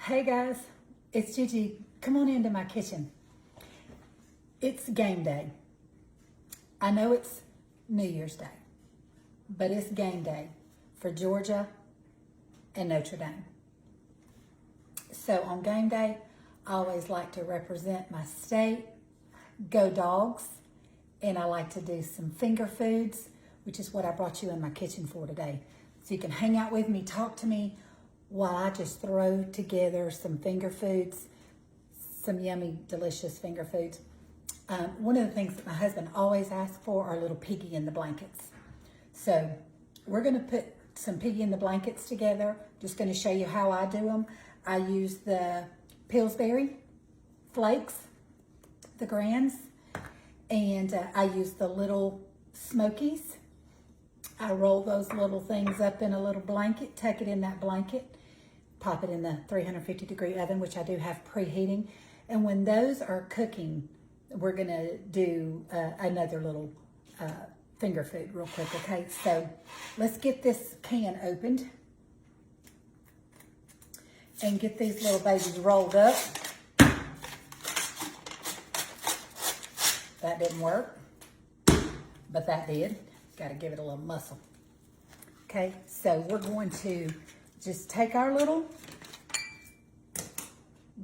Hey guys, it's Gigi. Come on into my kitchen. It's game day. I know it's New Year's Day, but it's game day for Georgia and Notre Dame. So on game day, I always like to represent my state, go dogs, and I like to do some finger foods, which is what I brought you in my kitchen for today. So you can hang out with me, talk to me, while I just throw together some finger foods, some yummy, delicious finger foods. One of the things that my husband always asks for are little piggy in the blankets. So we're gonna put some piggy in the blankets together. Just gonna show you how I do them. I use the Pillsbury flakes, the grands, and I use the little Smokies. I roll those little things up in a little blanket, tuck it in that blanket, pop it in the 350-degree oven, which I do have preheating. And when those are cooking, we're gonna do another little finger food real quick, okay? So let's get this can opened and get these little babies rolled up. That didn't work, but that did. Got to give it a little muscle. Okay, so we're going to just take our little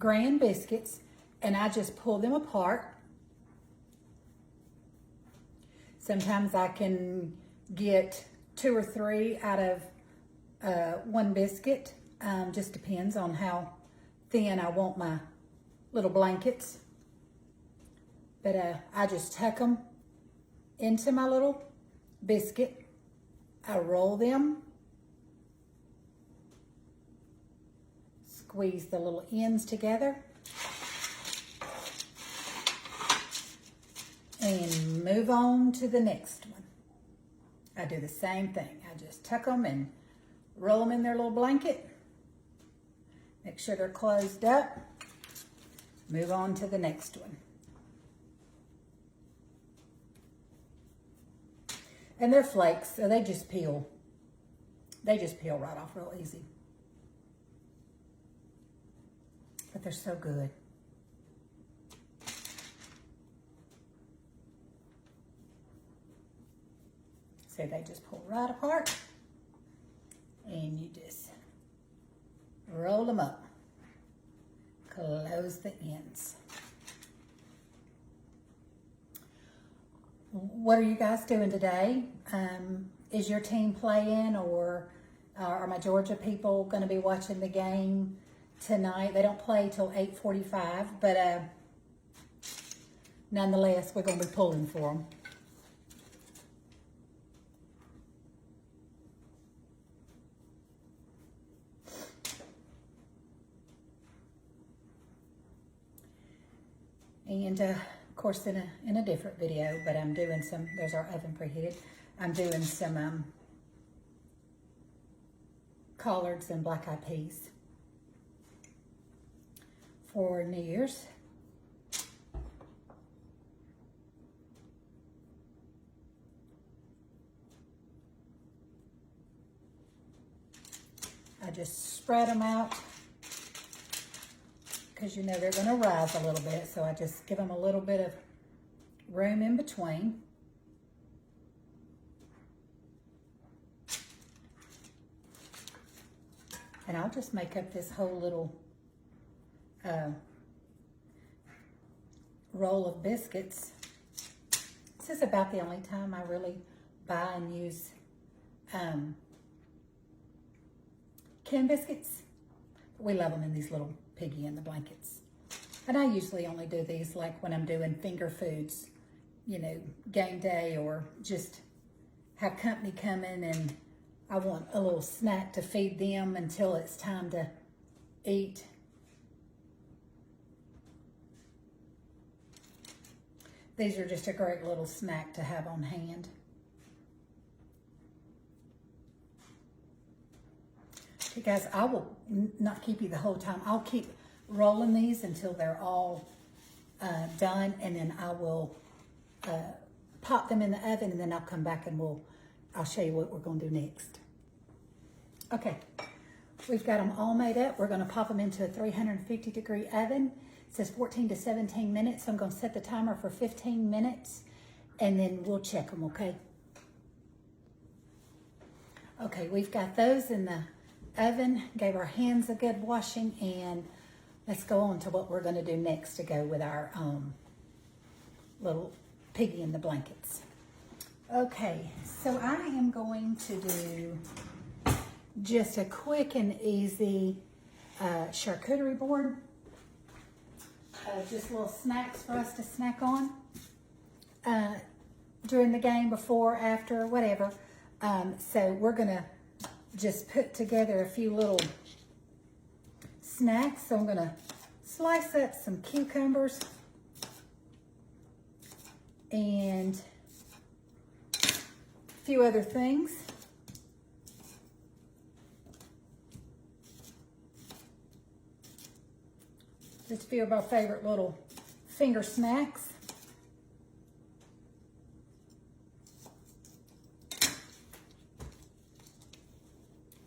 grand biscuits and I just pull them apart. Sometimes I can get 2 or 3 out of one biscuit. Just depends on how thin I want my little blankets. But I just tuck them into my little biscuit. I roll them, squeeze the little ends together, and move on to the next one. I do the same thing. I just tuck them and roll them in their little blanket. Make sure they're closed up. Move on to the next one. And they're flakes, so they just peel. They just peel right off real easy. But they're so good. So they just pull right apart. And you just roll them up. Close the ends. What are you guys doing today? Is your team playing, or are my Georgia people going to be watching the game tonight? They don't play till 8:45, but nonetheless, we're going to be pulling for them. And of course, in a different video, but I'm doing some, there's our oven preheated. I'm doing some collards and black-eyed peas for New Year's. I just spread them out because you know they're going to rise a little bit, so I just give them a little bit of room in between. And I'll just make up this whole little roll of biscuits. This is about the only time I really buy and use canned biscuits. We love them in these little piggy in the blankets. And I usually only do these like when I'm doing finger foods, you know, game day, or just have company come in and I want a little snack to feed them until it's time to eat. These are just a great little snack to have on hand. Okay guys, I will not keep you the whole time. I'll keep rolling these until they're all done, and then I will pop them in the oven, and then I'll come back and I'll show you what we're going to do next. Okay, We've got them all made up. We're gonna pop them into a 350-degree oven. It says 14 to 17 minutes. So I'm gonna set the timer for 15 minutes and then we'll check them, okay? Okay, we've got those in the oven. Gave our hands a good washing, and let's go on to what we're gonna do next to go with our little piggy in the blankets. Okay, so I am going to do just a quick and easy charcuterie board. Just little snacks for us to snack on during the game, before, after, whatever. So we're gonna just put together a few little snacks. So I'm gonna slice up some cucumbers and a few other things. Just a few of our favorite little finger snacks.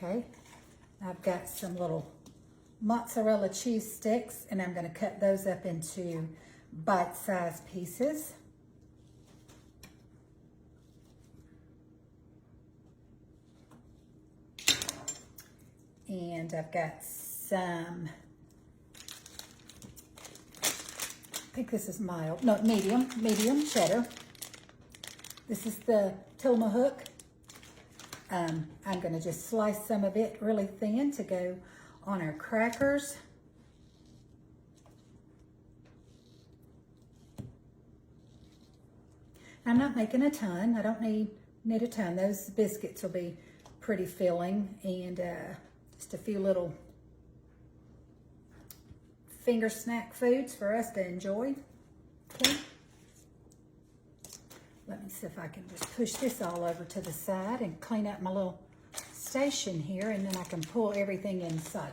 Okay, I've got some little mozzarella cheese sticks, and I'm going to cut those up into bite-sized pieces. And I've got some, I think this is mild, no, medium cheddar. This is the Tillamook. I'm going to just slice some of it really thin to go on our crackers. I'm not making a ton. I don't need a ton. Those biscuits will be pretty filling, and just a few little finger snack foods for us to enjoy. Okay. Let me see if I can just push this all over to the side and clean up my little station here, and then I can pull everything in sight.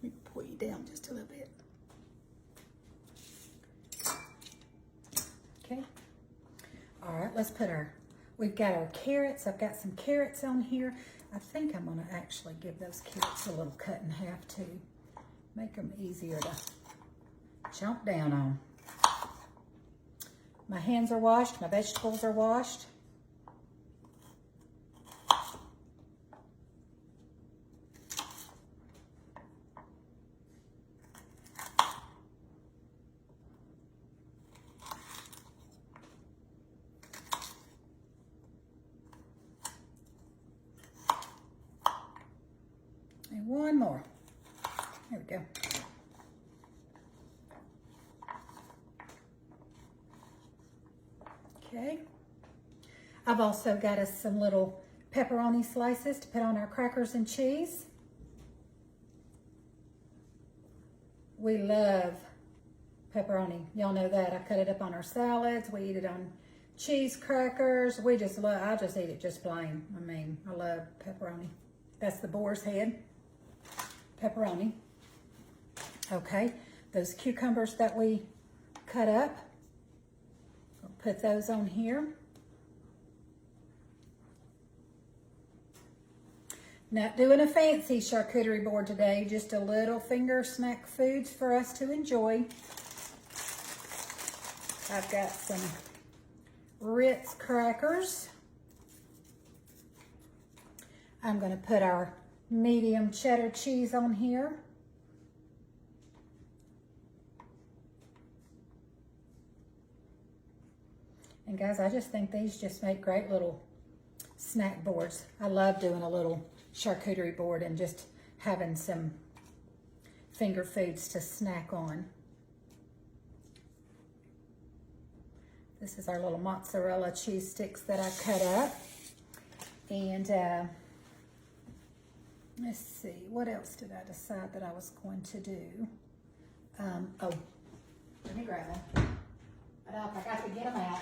Let me pull you down just a little bit. Okay. All right, let's put we've got our carrots. I've got some carrots on here. I think I'm gonna actually give those carrots a little cut in half too. Make them easier to chomp down on. My hands are washed, my vegetables are washed. And one more. There we go. Okay. I've also got us some little pepperoni slices to put on our crackers and cheese. We love pepperoni. Y'all know that. I cut it up on our salads. We eat it on cheese crackers. We just love, I just eat it just plain. I mean, I love pepperoni. That's the boar's head. Pepperoni. Okay, those cucumbers that we cut up, I'll put those on here. Not doing a fancy charcuterie board today, just a little finger snack foods for us to enjoy. I've got some Ritz crackers. I'm going to put our medium cheddar cheese on here. And guys, I just think these just make great little snack boards. I love doing a little charcuterie board and just having some finger foods to snack on. This is our little mozzarella cheese sticks that I cut up. And let's see, what else did I decide that I was going to do? Oh, let me grab them. I got to get them out.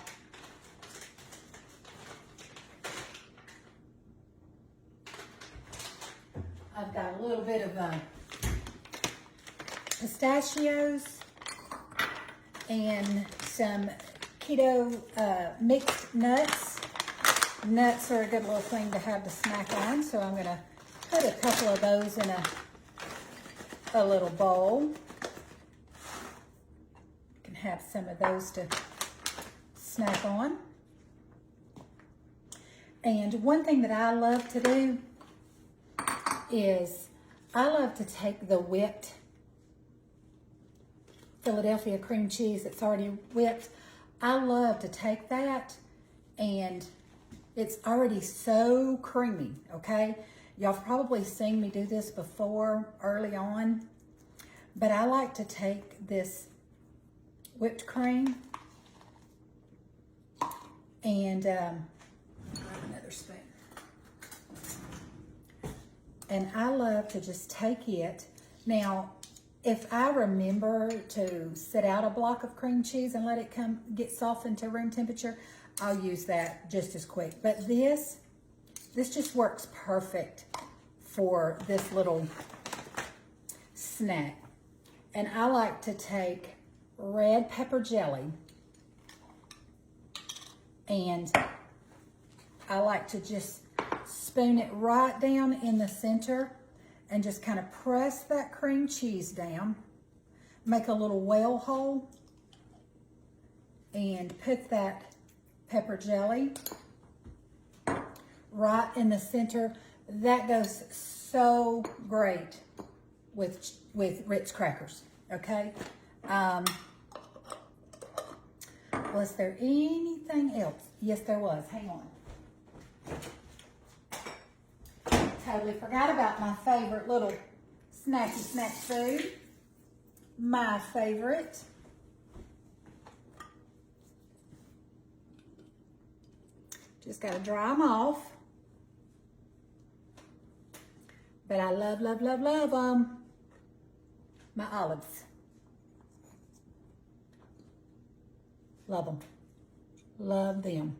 I've got a little bit of pistachios. and some keto mixed nuts. Nuts are a good little thing to have to snack on, so I'm going to put a couple of those in a little bowl. You can have some of those to snack on. And one thing that I love to do is I love to take the whipped Philadelphia cream cheese that's already whipped. I love to take that, and it's already so creamy, okay? Y'all have probably seen me do this before early on, but I like to take this whipped cream and grab another spoon. And I love to just take it. Now, if I remember to set out a block of cream cheese and let it get softened to room temperature, I'll use that just as quick. But this just works perfect for this little snack. And I like to take red pepper jelly, and I like to just spoon it right down in the center and just kind of press that cream cheese down, make a little well hole, and put that pepper jelly right in the center. That goes so great with Ritz crackers, okay? Was there anything else? Yes, there was. Hang on. Totally forgot about my favorite little snack food. My favorite. Just got to dry them off. But I love, love, love, love my olives. Love them. Love them.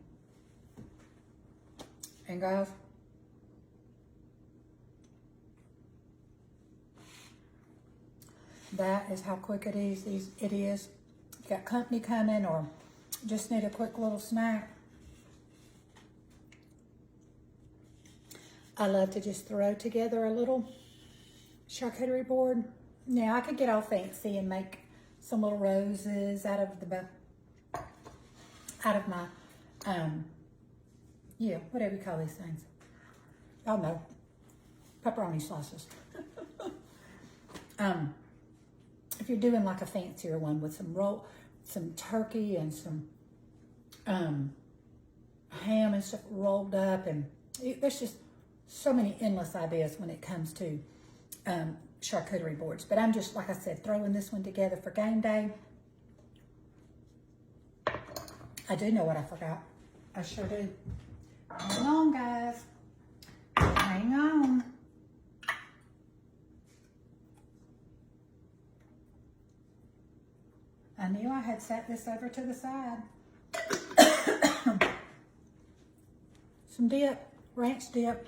And guys, that is how quick it is. It is. You got company coming or just need a quick little snack. I love to just throw together a little charcuterie board. Now I could get all fancy and make some little roses out of my yeah, whatever you call these things. Y'all know, pepperoni slices. If you're doing like a fancier one with some turkey and some ham and stuff rolled up, and there's just so many endless ideas when it comes to charcuterie boards. But I'm just, like I said, throwing this one together for game day. I do know what I forgot. I sure do. Hang on, guys. Hang on. I knew I had set this over to the side. Some dip, ranch dip.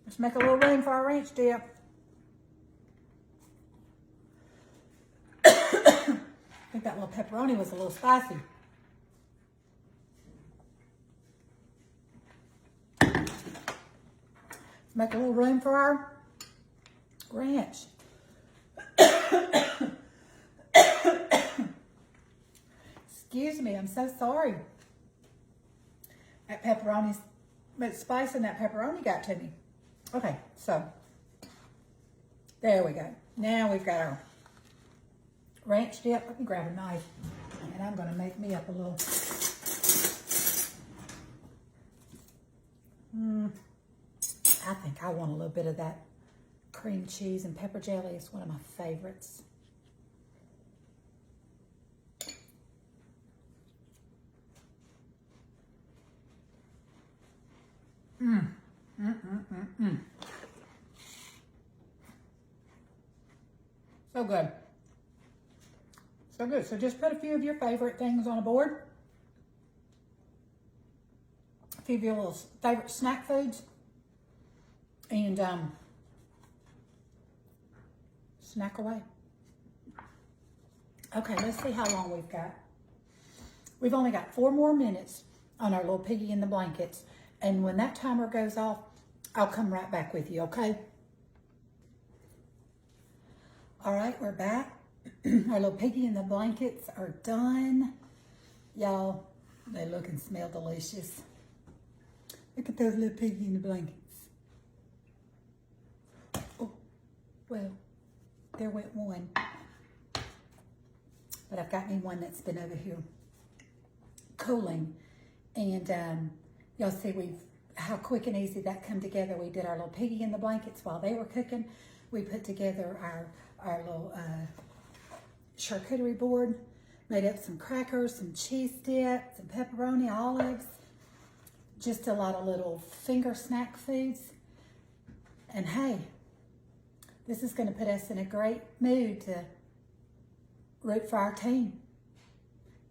Let's make a little room for our ranch dip. I think that little pepperoni was a little spicy. Let's make a little room for our ranch. Excuse me, I'm so sorry. That pepperoni's, but spice in that pepperoni got to me. Okay, so there we go. Now we've got our ranch dip. Let me grab a knife, and I'm going to make me up a little. I think I want a little bit of that cream cheese and pepper jelly. It's one of my favorites. So good. So good. So just put a few of your favorite things on a board. A few of your little favorite snack foods. And snack away. Okay, let's see how long we've got. We've only got 4 more minutes on our little piggy in the blankets. And when that timer goes off, I'll come right back with you, okay? All right, we're back. Our little piggy in the blankets are done. Y'all, they look and smell delicious. Look at those little piggy in the blankets. Oh, well, there went one. But I've got me one that's been over here cooling. And y'all see how quick and easy that come together. We did our little piggy in the blankets while they were cooking. We put together our little charcuterie board, made up some crackers, some cheese dip, some pepperoni, olives, just a lot of little finger snack foods. And hey, this is going to put us in a great mood to root for our team.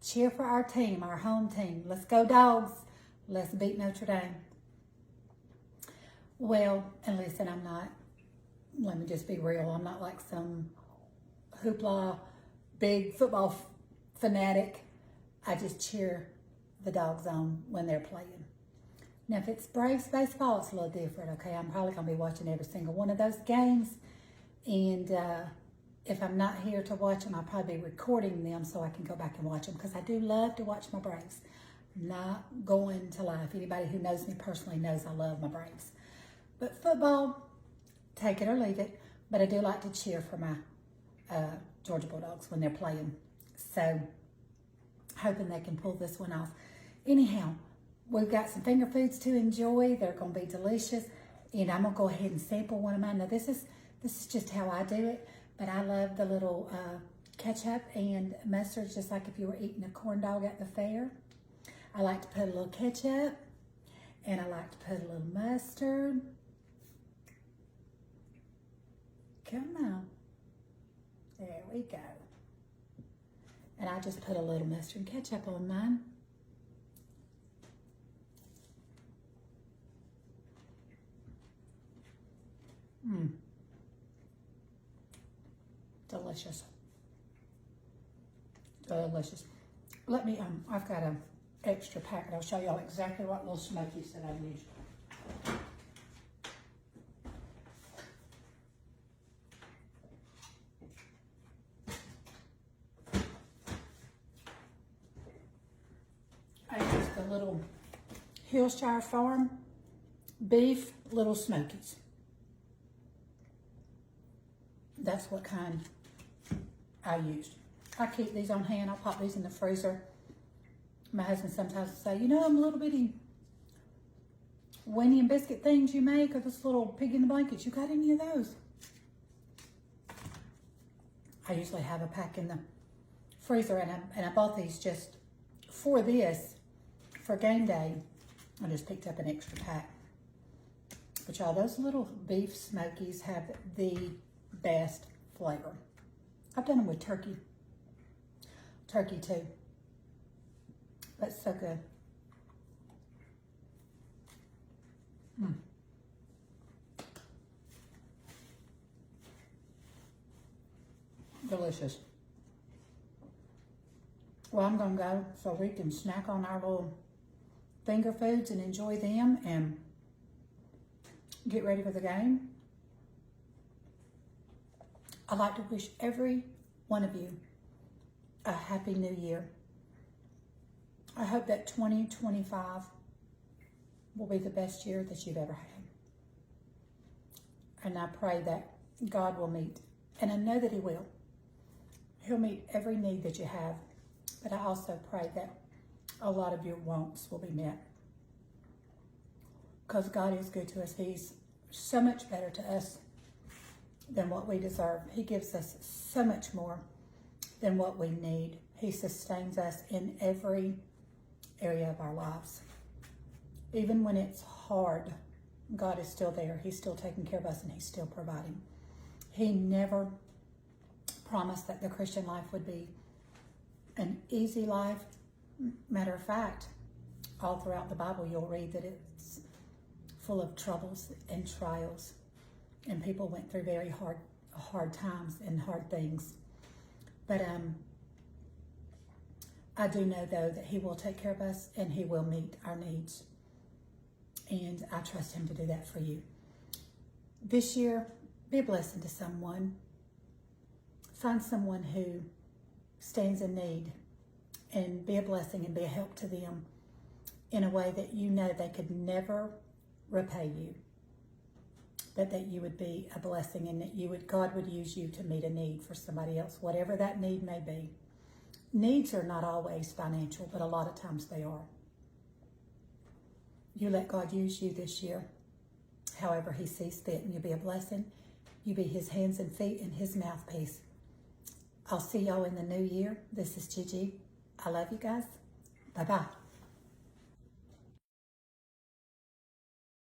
Cheer for our team, our home team. Let's go Dogs. Let's beat Notre Dame. Well, and listen, let me just be real. I'm not like some hoopla, big football fanatic. I just cheer the Dogs on when they're playing. Now, if it's Braves baseball, it's a little different, okay? I'm probably going to be watching every single one of those games. And if I'm not here to watch them, I'll probably be recording them so I can go back and watch them because I do love to watch my Braves. I'm not going to lie. If anybody who knows me personally knows I love my Braves. But football, take it or leave it. But I do like to cheer for my Georgia Bulldogs when they're playing. So, hoping they can pull this one off. Anyhow, we've got some finger foods to enjoy. They're going to be delicious. And I'm going to go ahead and sample one of mine. Now, this is just how I do it. But I love the little ketchup and mustard, just like if you were eating a corn dog at the fair. I like to put a little ketchup, and I like to put a little mustard. Come on. There we go. And I just put a little mustard and ketchup on mine. Delicious. Delicious. Let me, I've got an extra packet. I'll show y'all exactly what little smokies that I've used. I used the little Hillshire Farm beef little smokies. That's what kind I used. I keep these on hand. I'll pop these in the freezer. My husband sometimes will say, you know, them little bitty Winnie and biscuit things you make, or this little pig in the blankets, you got any of those? I usually have a pack in the freezer, and I bought these just for this, for game day. I just picked up an extra pack. But y'all, those little beef smokies have the best flavor. I've done them with turkey too, but so good. Delicious. Well, I'm gonna go so we can snack on our little finger foods and enjoy them and get ready for the game. I'd like to wish every one of you a happy new year. I hope that 2025 will be the best year that you've ever had. And I pray that God will meet, and I know that He will. He'll meet every need that you have, but I also pray that a lot of your wants will be met. Because God is good to us. He's so much better to us than what we deserve. He gives us so much more than what we need. He sustains us in every area of our lives. Even when it's hard, God is still there. He's still taking care of us, and He's still providing. He never promised that the Christian life would be an easy life. Matter of fact, all throughout the Bible, you'll read that it's full of troubles and trials. And people went through very hard times and hard things. But I do know, though, that He will take care of us and He will meet our needs. And I trust Him to do that for you. This year, be a blessing to someone. Find someone who stands in need and be a blessing and be a help to them in a way that you know they could never repay you, but that you would be a blessing and that God would use you to meet a need for somebody else, whatever that need may be. Needs are not always financial, but a lot of times they are. You let God use you this year, however He sees fit, and you be a blessing. You be His hands and feet and His mouthpiece. I'll see y'all in the new year. This is Gigi. I love you guys. Bye-bye.